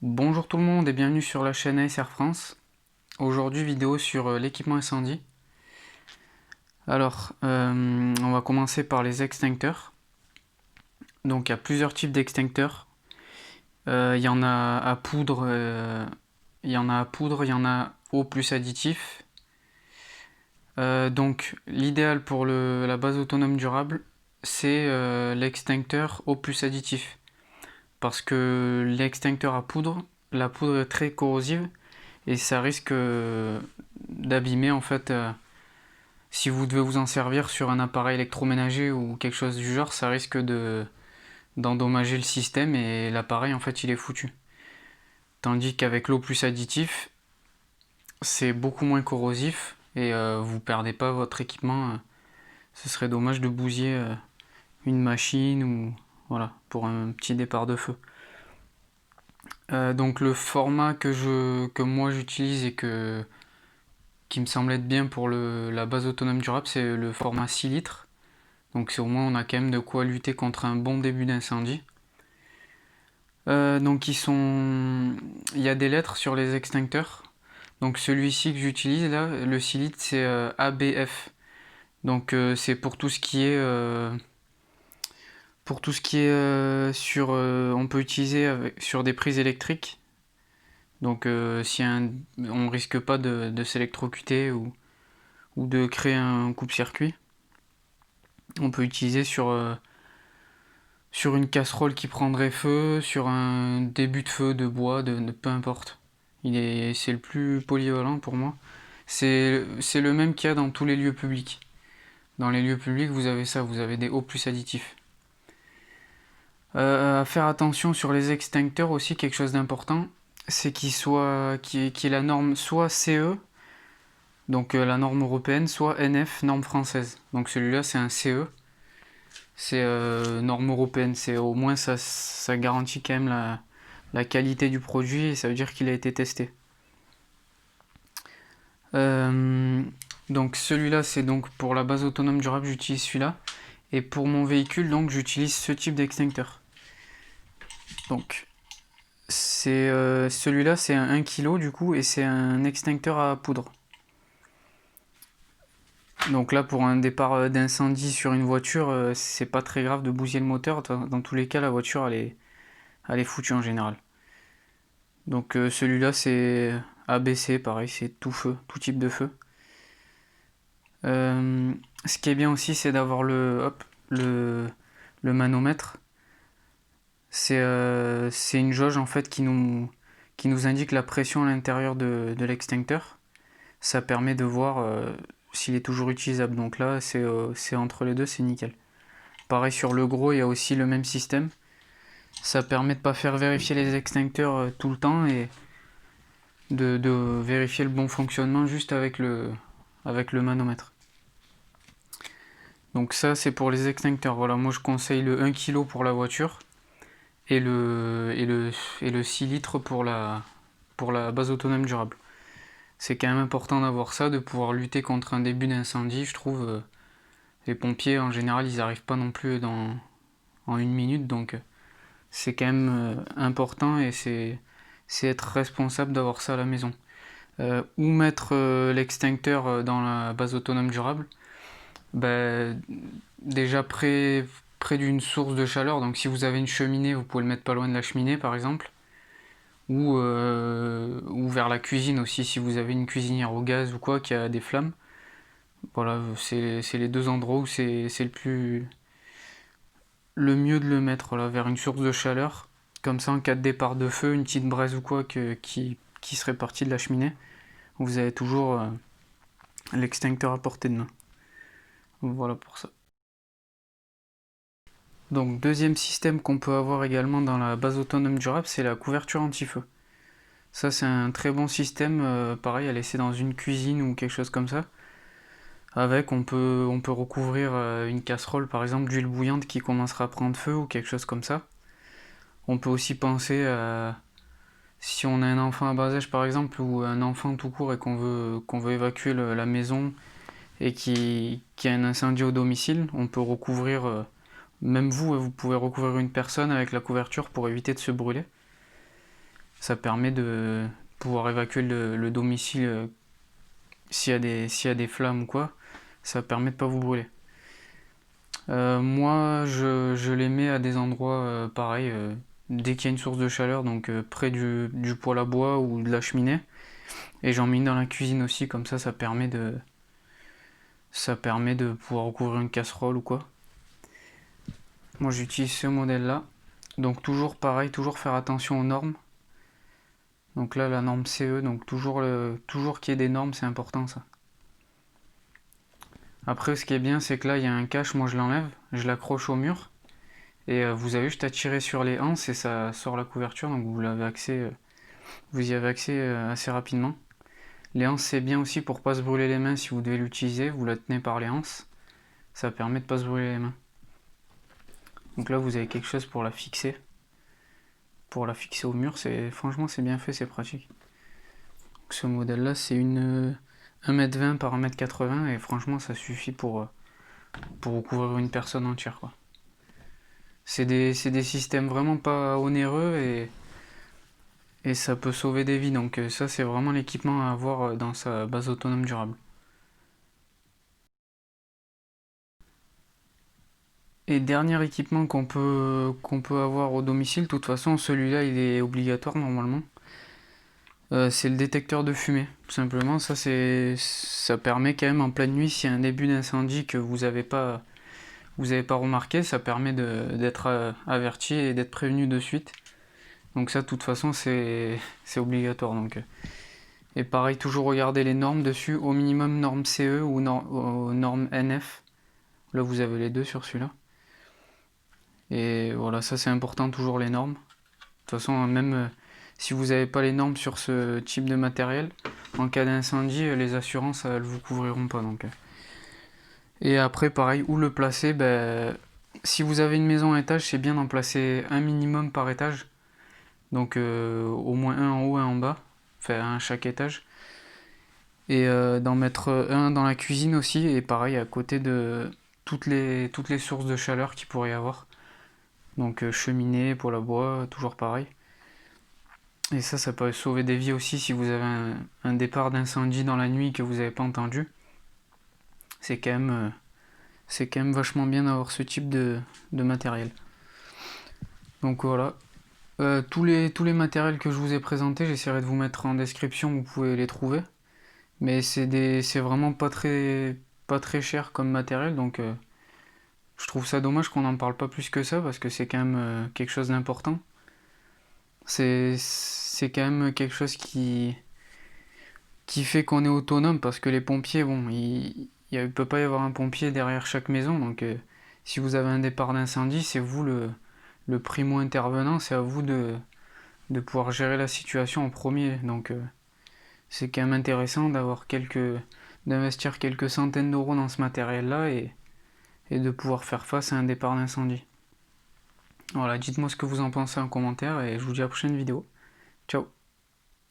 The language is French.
Bonjour tout le monde et bienvenue sur la chaîne ASR France. Aujourd'hui vidéo sur l'équipement incendie. Alors on va commencer par les extincteurs. Donc il y a plusieurs types d'extincteurs. Il y en a à poudre, il y en a eau plus additif. Donc l'idéal pour la base autonome durable, c'est l'extincteur eau plus additif. Parce que l'extincteur à poudre, la poudre est très corrosive et ça risque d'abîmer en fait. Si vous devez vous en servir sur un appareil électroménager ou quelque chose du genre, ça risque d'endommager le système et l'appareil en fait il est foutu. Tandis qu'avec l'eau plus additif, c'est beaucoup moins corrosif et vous perdez pas votre équipement. Ce serait dommage de bousiller une machine ou voilà pour un petit départ de feu. Donc le format que moi j'utilise et qui me semble être bien pour la base autonome durable, c'est le format 6 litres. Donc au moins on a quand même de quoi lutter contre un bon début d'incendie. Donc il y a des lettres sur les extincteurs. Donc celui-ci que j'utilise là, le 6 litres, c'est ABF. Donc c'est pour tout ce qui est sur on peut utiliser sur des prises électriques. Donc si on risque pas de s'électrocuter ou de créer un coupe-circuit, on peut utiliser sur une casserole qui prendrait feu, sur un début de feu de bois, peu importe. C'est le plus polyvalent pour moi. C'est le même qu'il y a dans tous les lieux publics. Dans les lieux publics, vous avez ça, vous avez des hauts plus additifs. À faire attention sur les extincteurs aussi, quelque chose d'important, c'est qu'il y ait la norme soit CE, donc la norme européenne, soit NF, norme française. Donc celui-là, c'est un CE. C'est norme européenne, c'est au moins ça garantit quand même la qualité du produit et ça veut dire qu'il a été testé. Donc celui-là c'est donc pour la base autonome durable, j'utilise celui-là et pour mon véhicule donc j'utilise ce type d'extincteur. Donc celui-là c'est un 1 kg du coup et c'est un extincteur à poudre. Donc là pour un départ d'incendie sur une voiture, c'est pas très grave de bousiller le moteur, dans tous les cas la voiture elle est foutue en général. Donc celui-là c'est ABC, pareil, c'est tout feu, tout type de feu. Ce qui est bien aussi, c'est d'avoir le manomètre. C'est une jauge en fait qui nous indique la pression à l'intérieur de l'extincteur. Ça permet de voir s'il est toujours utilisable. Donc là, c'est entre les deux, c'est nickel. Pareil sur le gros, il y a aussi le même système. Ça permet de ne pas faire vérifier les extincteurs tout le temps et de vérifier le bon fonctionnement juste avec le manomètre. Donc ça c'est pour les extincteurs. Voilà, moi je conseille le 1 kg pour la voiture et le 6 litres pour la base autonome durable. C'est quand même important d'avoir ça, de pouvoir lutter contre un début d'incendie, je trouve. Les pompiers en général ils n'arrivent pas non plus en une minute, donc c'est quand même important et c'est être responsable d'avoir ça à la maison. Où mettre l'extincteur dans la base autonome durable? Ben, déjà près d'une source de chaleur, donc si vous avez une cheminée, vous pouvez le mettre pas loin de la cheminée par exemple, ou vers la cuisine aussi, si vous avez une cuisinière au gaz ou quoi qui a des flammes. Voilà, c'est les deux endroits où c'est le mieux de le mettre, là, vers une source de chaleur. Comme ça, en cas de départ de feu, une petite braise ou quoi qui serait partie de la cheminée, vous avez toujours l'extincteur à portée de main. Voilà pour ça. Donc deuxième système qu'on peut avoir également dans la base autonome durable, c'est la couverture anti-feu. Ça c'est un très bon système, pareil à laisser dans une cuisine ou quelque chose comme ça. Avec on peut recouvrir une casserole par exemple d'huile bouillante qui commencera à prendre feu ou quelque chose comme ça. On peut aussi penser à si on a un enfant à bas âge par exemple ou un enfant tout court et qu'on veut évacuer la maison et qui a un incendie au domicile, on peut recouvrir même vous, vous pouvez recouvrir une personne avec la couverture pour éviter de se brûler. Ça permet de pouvoir évacuer le domicile s'il y a des flammes ou quoi. Ça permet de pas vous brûler. Moi, je les mets à des endroits pareils, dès qu'il y a une source de chaleur, donc près du poêle à bois ou de la cheminée. Et j'en mets dans la cuisine aussi, comme ça permet de pouvoir recouvrir une casserole ou quoi. Moi, j'utilise ce modèle-là. Donc toujours pareil, toujours faire attention aux normes. Donc là, la norme CE, donc toujours qu'il y ait des normes, c'est important ça. Après, ce qui est bien, c'est que là, il y a un cache, moi je l'enlève, je l'accroche au mur. Et vous avez juste à tirer sur les anses et ça sort la couverture, donc vous y avez accès assez rapidement. Les anses, c'est bien aussi pour pas se brûler les mains si vous devez l'utiliser, vous la tenez par les anses, ça permet de pas se brûler les mains. Donc là, vous avez quelque chose pour la fixer. Pour la fixer au mur, franchement c'est bien fait, c'est pratique. Donc ce modèle là, c'est une 1m20 par 1m80 et franchement ça suffit pour recouvrir une personne entière, quoi. C'est des systèmes vraiment pas onéreux et ça peut sauver des vies, donc ça c'est vraiment l'équipement à avoir dans sa base autonome durable. Et dernier équipement qu'on peut avoir au domicile, de toute façon celui-là il est obligatoire normalement. C'est le détecteur de fumée, tout simplement. Ça permet quand même en pleine nuit, s'il y a un début d'incendie que vous n'avez pas remarqué, ça permet d'être averti et d'être prévenu de suite. Donc ça, de toute façon, c'est obligatoire. Donc. Et pareil, toujours regarder les normes dessus, au minimum norme CE ou norme NF. Là, vous avez les deux sur celui-là. Et voilà, ça c'est important, toujours les normes. De toute façon, même si vous n'avez pas les normes sur ce type de matériel, en cas d'incendie, les assurances elles vous couvriront pas. Donc. Et après, pareil, où le placer, si vous avez une maison à étage, c'est bien d'en placer un minimum par étage. Donc au moins un en haut, un en bas, enfin un à chaque étage. Et d'en mettre un dans la cuisine aussi, et pareil à côté de toutes les sources de chaleur qu'il pourrait y avoir. Donc cheminée, poêle à bois, toujours pareil. Et ça peut sauver des vies aussi si vous avez un départ d'incendie dans la nuit que vous n'avez pas entendu. C'est quand même vachement bien d'avoir ce type de matériel. Donc voilà. Tous les matériels que je vous ai présentés, j'essaierai de vous mettre en description, vous pouvez les trouver. Mais c'est vraiment pas très cher comme matériel, donc je trouve ça dommage qu'on n'en parle pas plus que ça, parce que c'est quand même quelque chose d'important. C'est quand même quelque chose qui fait qu'on est autonome, parce que les pompiers, bon, il peut pas y avoir un pompier derrière chaque maison, donc si vous avez un départ d'incendie, c'est vous le primo intervenant, c'est à vous de pouvoir gérer la situation en premier. Donc c'est quand même intéressant d'investir quelques centaines d'euros dans ce matériel-là et de pouvoir faire face à un départ d'incendie. Voilà, dites-moi ce que vous en pensez en commentaire et je vous dis à la prochaine vidéo. Ciao.